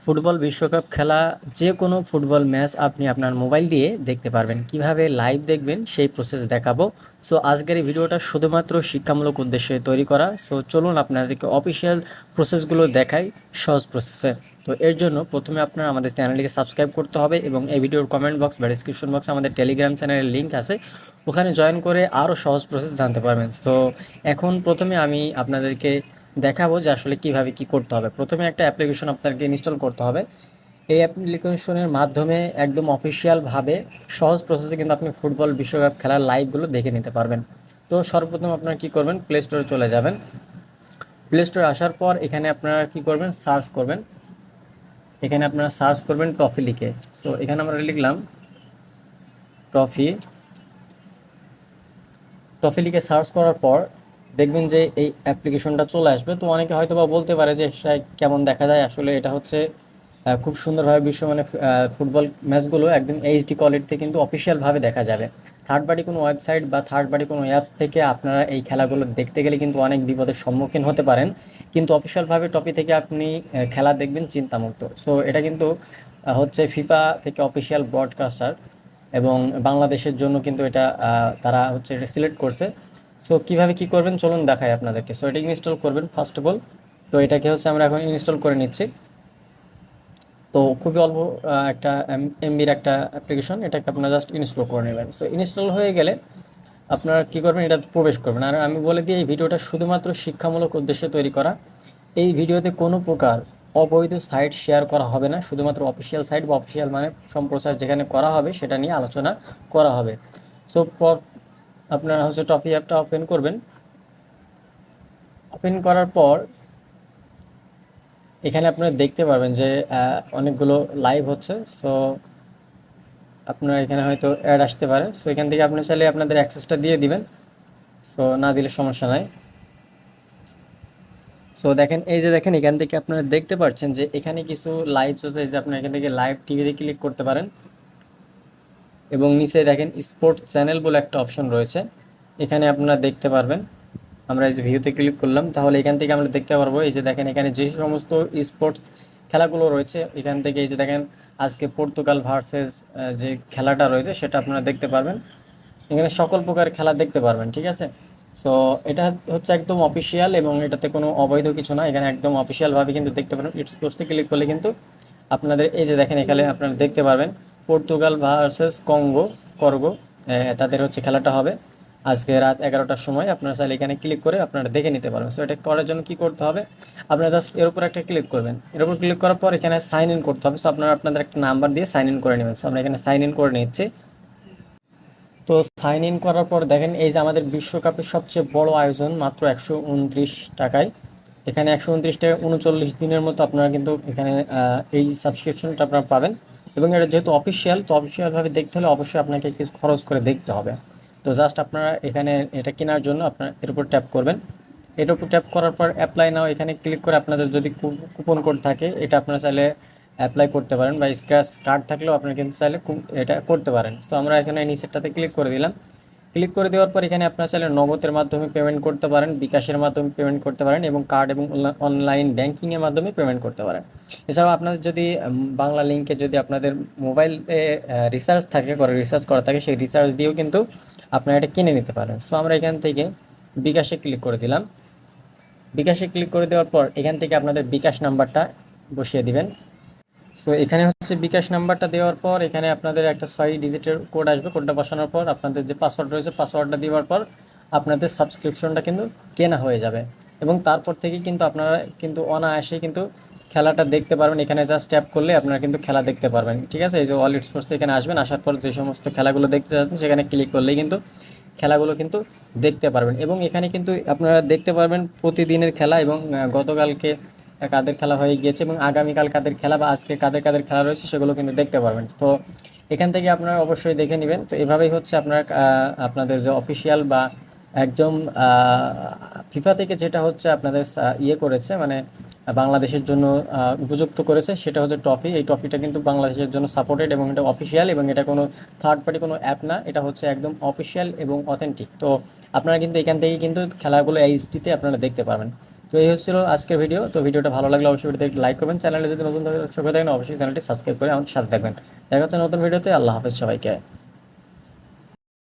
Football বিশ্বকাপ খেলা যে কোনো ফুটবল ম্যাচ আপনি আপনার মোবাইল দিয়ে দেখতে পারবেন। কিভাবে লাইভ দেখবেন সেই প্রসেস দেখাবো। সো আজকের এই ভিডিওটা শুধুমাত্র শিক্ষামূলক উদ্দেশ্যে তৈরি করা। সো চলুন আপনাদেরকে অফিসিয়াল প্রসেসগুলো দেখাই সহজ প্রসেসে। তো এর জন্য প্রথমে আপনার আমাদের চ্যানেলটিকে সাবস্ক্রাইব করতে হবে এবং এই ভিডিওর কমেন্ট বক্স বা ডিসক্রিপশন বক্সে আমাদের টেলিগ্রাম চ্যানেলের লিঙ্ক আছে, ওখানে জয়েন করে আরও সহজ প্রসেস জানতে পারবেন। তো এখন প্রথমে আমি আপনাদেরকে দেখাবো যে আসলে কিভাবে কি করতে হবে। প্রথমে একটা অ্যাপ্লিকেশন আপনাকে ইনস্টল করতে হবে। এই অ্যাপ্লিকেশনের মাধ্যমে একদম অফিসিয়ালভাবে সহজ প্রসেসে কিন্তু আপনি ফুটবল বিশ্বকাপ খেলার লাইভগুলো দেখে নিতে পারবেন। তো সর্বপ্রথম আপনারা কি করবেন, প্লে স্টোরে চলে যাবেন। প্লে স্টোরে আসার পর এখানে আপনারা কি করবেন, সার্চ করবেন। এখানে আপনারা সার্চ করবেন ট্রফি লিখে। সো এখানে আমরা লিখলাম ট্রফি। ট্রফি লিখে সার্চ করার পর দেখবেন যে এই অ্যাপ্লিকেশনটা চলে আসবে। তো অনেকে হয়তো বা বলতে পারে যে এটা কেমন দেখা যায়। আসলে এটা হচ্ছে খুব সুন্দরভাবে ফুটবল ম্যাচগুলো একদম এইচডি কোয়ালিটিতে কিন্তু অফিসিয়ালভাবে দেখা যাবে। থার্ড পার্টি কোনো ওয়েবসাইট বা থার্ড পার্টি কোনো অ্যাপস থেকে আপনারা এই খেলাগুলো দেখতে গেলে কিন্তু অনেক বিপদের সম্মুখীন হতে পারেন। কিন্তু অফিসিয়ালভাবে টপি থেকে আপনি খেলা দেখবেন চিন্তামুক্ত। সো এটা কিন্তু হচ্ছে ফিফা থেকে অফিসিয়াল ব্রডকাস্টার, এবং বাংলাদেশের জন্য কিন্তু এটা তারা হচ্ছে এটা সিলেক্ট করছে। সো কীভাবে কী করবেন চলুন দেখাই আপনাদেরকে। সো এটা ইনস্টল করবেন ফার্স্ট অফ অল। তো এটাকে হচ্ছে আমরা এখন ইনস্টল করে নিচ্ছি। তো খুবই অল্প একটা এমবির একটা অ্যাপ্লিকেশন, এটাকে আপনারা জাস্ট ইনস্টল করে নেবেন। সো ইনস্টল হয়ে গেলে আপনারা কী করবেন, এটা প্রবেশ করবেন। আর আমি বলে দিই এই ভিডিওটা শুধুমাত্র শিক্ষামূলক উদ্দেশ্যে তৈরি করা। এই ভিডিওতে কোনো প্রকার অবৈধ সাইট শেয়ার করা হবে না, শুধুমাত্র অফিসিয়াল সাইট বা অফিসিয়াল মানে সম্প্রচার যেখানে করা হবে সেটা নিয়ে আলোচনা করা হবে। সো আপনারা হচ্ছে টফি অ্যাপটা ওপেন করবেন। ওপেন করার পর এখানে আপনারা দেখতে পারবেন যে অনেকগুলো লাইভ হচ্ছে। সো আপনারা এখানে হয়তো অ্যাড আসতে পারে। সো এখান থেকে আপনি চাইলে আপনাদের অ্যাক্সেসটা দিয়ে দিবেন। সো না দিলে সমস্যা নাই। সো দেখেন, এই যে দেখেন এখান থেকে আপনারা দেখতে পাচ্ছেন যে এখানে কিছু লাইভ চলছে। এই যে আপনারা এখান থেকে লাইভ টিভিতে ক্লিক করতে পারেন এবং নিচে দেখেন স্পোর্টস চ্যানেল বলে একটা অপশন রয়েছে, এখানে আপনারা দেখতে পারবেন। আমরা এই যে ভিউতে ক্লিক করলাম, তাহলে এখান থেকে আমরা দেখতে পারবো এই যে দেখেন এখানে যে সমস্ত স্পোর্টস খেলাগুলো রয়েছে এখান থেকে এই যে দেখেন আজকে পর্তুগাল ভার্সেস যে খেলাটা রয়েছে সেটা আপনারা দেখতে পারবেন। এখানে সকল প্রকার খেলা দেখতে পারবেন, ঠিক আছে। সো এটা হচ্ছে একদম অফিসিয়াল এবং এটাতে কোনো অবৈধ কিছু না, এখানে একদম অফিসিয়ালভাবে কিন্তু দেখতে পারেন। স্পোর্টসে ক্লিক করলে কিন্তু আপনাদের এই যে দেখেন এখানে আপনারা দেখতে পারবেন পর্তুগাল ভার্সেস করগো, তাদের হচ্ছে খেলাটা হবে আজকে রাত 11টার সময়। আপনারা চাইলে এখানে ক্লিক করে আপনারা দেখে নিতে পারবেন। সো এটা করার জন্য কি করতে হবে, আপনারা জাস্ট এর উপর একটা ক্লিক করবেন। এর উপর ক্লিক করার পর এখানে সাইন ইন করতে হবে। সো আপনারা আপনাদের একটা নাম্বার দিয়ে সাইন ইন করে নেবেন। সো আমরা এখানে সাইন ইন করে নিচ্ছি। তো সাইন ইন করার পর দেখেন এই যে আমাদের বিশ্বকাপের সবচেয়ে বড় আয়োজন মাত্র 129 টাকায়। এখানে 129 টাকায় 39 দিনের মতো আপনারা কিন্তু এখানে এই সাবস্ক্রিপশনটা আপনারা পাবেন। এবং এটা যেহেতু অফিসিয়াল, তো অফিসিয়ালভাবে দেখতে হলে অবশ্যই আপনাকে কিছু খরচ করে দেখতে হবে। তো জাস্ট আপনারা এখানে এটা কেনার জন্য আপনারা এর উপর ট্যাপ করবেন। এর উপর ট্যাপ করার পর অ্যাপ্লাই নাও এখানে ক্লিক করে আপনাদের যদি কুপন কোড থাকে এটা আপনারা চাইলে অ্যাপ্লাই করতে পারেন, বা স্ক্র্যাচ কার্ড থাকলেও আপনারা কিন্তু চাইলে এটা করতে পারেন। সো আমরা এখানে নিচেরটাতে ক্লিক করে দিলাম। ক্লিক করে দেওয়ার পর এখানে আপনারা চাইলে নগদের মাধ্যমে পেমেন্ট করতে পারেন, বিকাশের মাধ্যমে পেমেন্ট করতে পারেন এবং কার্ড এবং অনলাইন ব্যাংকিংয়ের মাধ্যমে পেমেন্ট করতে পারেন। এছাড়াও আপনাদের যদি বাংলা লিঙ্কে যদি আপনাদের মোবাইলে রিচার্জ করা থাকে সেই রিচার্জ দিয়েও কিন্তু আপনারা এটা কিনে নিতে পারেন। সো আমরা এখান থেকে বিকাশে ক্লিক করে দিলাম। বিকাশে ক্লিক করে দেওয়ার পর এখান থেকে আপনাদের বিকাশ নাম্বারটা বসিয়ে দিবেন। সো এখানে হচ্ছে বিকাশ নাম্বারটা দেওয়ার পর এখানে আপনাদের একটা 6 ডিজিটের কোড আসবে। কোডটা বসানোর পর আপনাদের যে পাসওয়ার্ড রয়েছে পাসওয়ার্ডটা দেওয়ার পর আপনাদের সাবস্ক্রিপশনটা কিন্তু কেনা হয়ে যাবে এবং তারপর থেকে কিন্তু আপনারা কিন্তু অনায়াসেই কিন্তু খেলাটা দেখতে পারবেন। এখানে জাস্ট ট্যাপ করলে আপনারা কিন্তু খেলা দেখতে পারবেন, ঠিক আছে। এই যে অল স্পোর্টস এখানে আসবেন, আসার পর যে সমস্ত খেলাগুলো দেখতে যাচ্ছেন সেখানে ক্লিক করলেই কিন্তু খেলাগুলো কিন্তু দেখতে পারবেন। এবং এখানে কিন্তু আপনারা দেখতে পারবেন প্রতিদিনের খেলা এবং গতকালকে কাদের খেলা হয়ে গিয়েছে এবং আগামীকাল কাদের খেলা বা আজকে কাদের কাদের খেলা রয়েছে সেগুলো কিন্তু দেখতে পারবেন। তো এখান থেকে আপনারা অবশ্যই দেখে নেবেন। তো এভাবেই হচ্ছে আপনার আপনাদের যে অফিসিয়াল বা একদম ফিফা থেকে যেটা হচ্ছে আপনাদের ইয়ে করেছে মানে বাংলাদেশের জন্য উপযুক্ত করেছে সেটা হচ্ছে ট্রফি। এই ট্রফিটা কিন্তু বাংলাদেশের জন্য সাপোর্টেড এবং এটা অফিসিয়াল এবং এটা কোনো থার্ড পার্টি কোনো অ্যাপ না, এটা হচ্ছে একদম অফিসিয়াল এবং অথেন্টিক। তো আপনারা কিন্তু এখান থেকে কিন্তু খেলাগুলো এইচডিতে আপনারা দেখতে পারবেন। তো এই হচ্ছিল আজকের ভিডিও। তো ভিডিওটা ভালো লাগলে অবশ্যই ভিডিওতে একটু লাইক করবেন, চ্যানেলে যদি নতুন দর্শক হয়ে থাকেন অবশ্যই চ্যানেলটি সাবস্ক্রাইব করে আমাদের সাথে থাকবেন। দেখা হচ্ছে নতুন ভিডিওতে। আল্লাহ হাফেজ সবাইকে।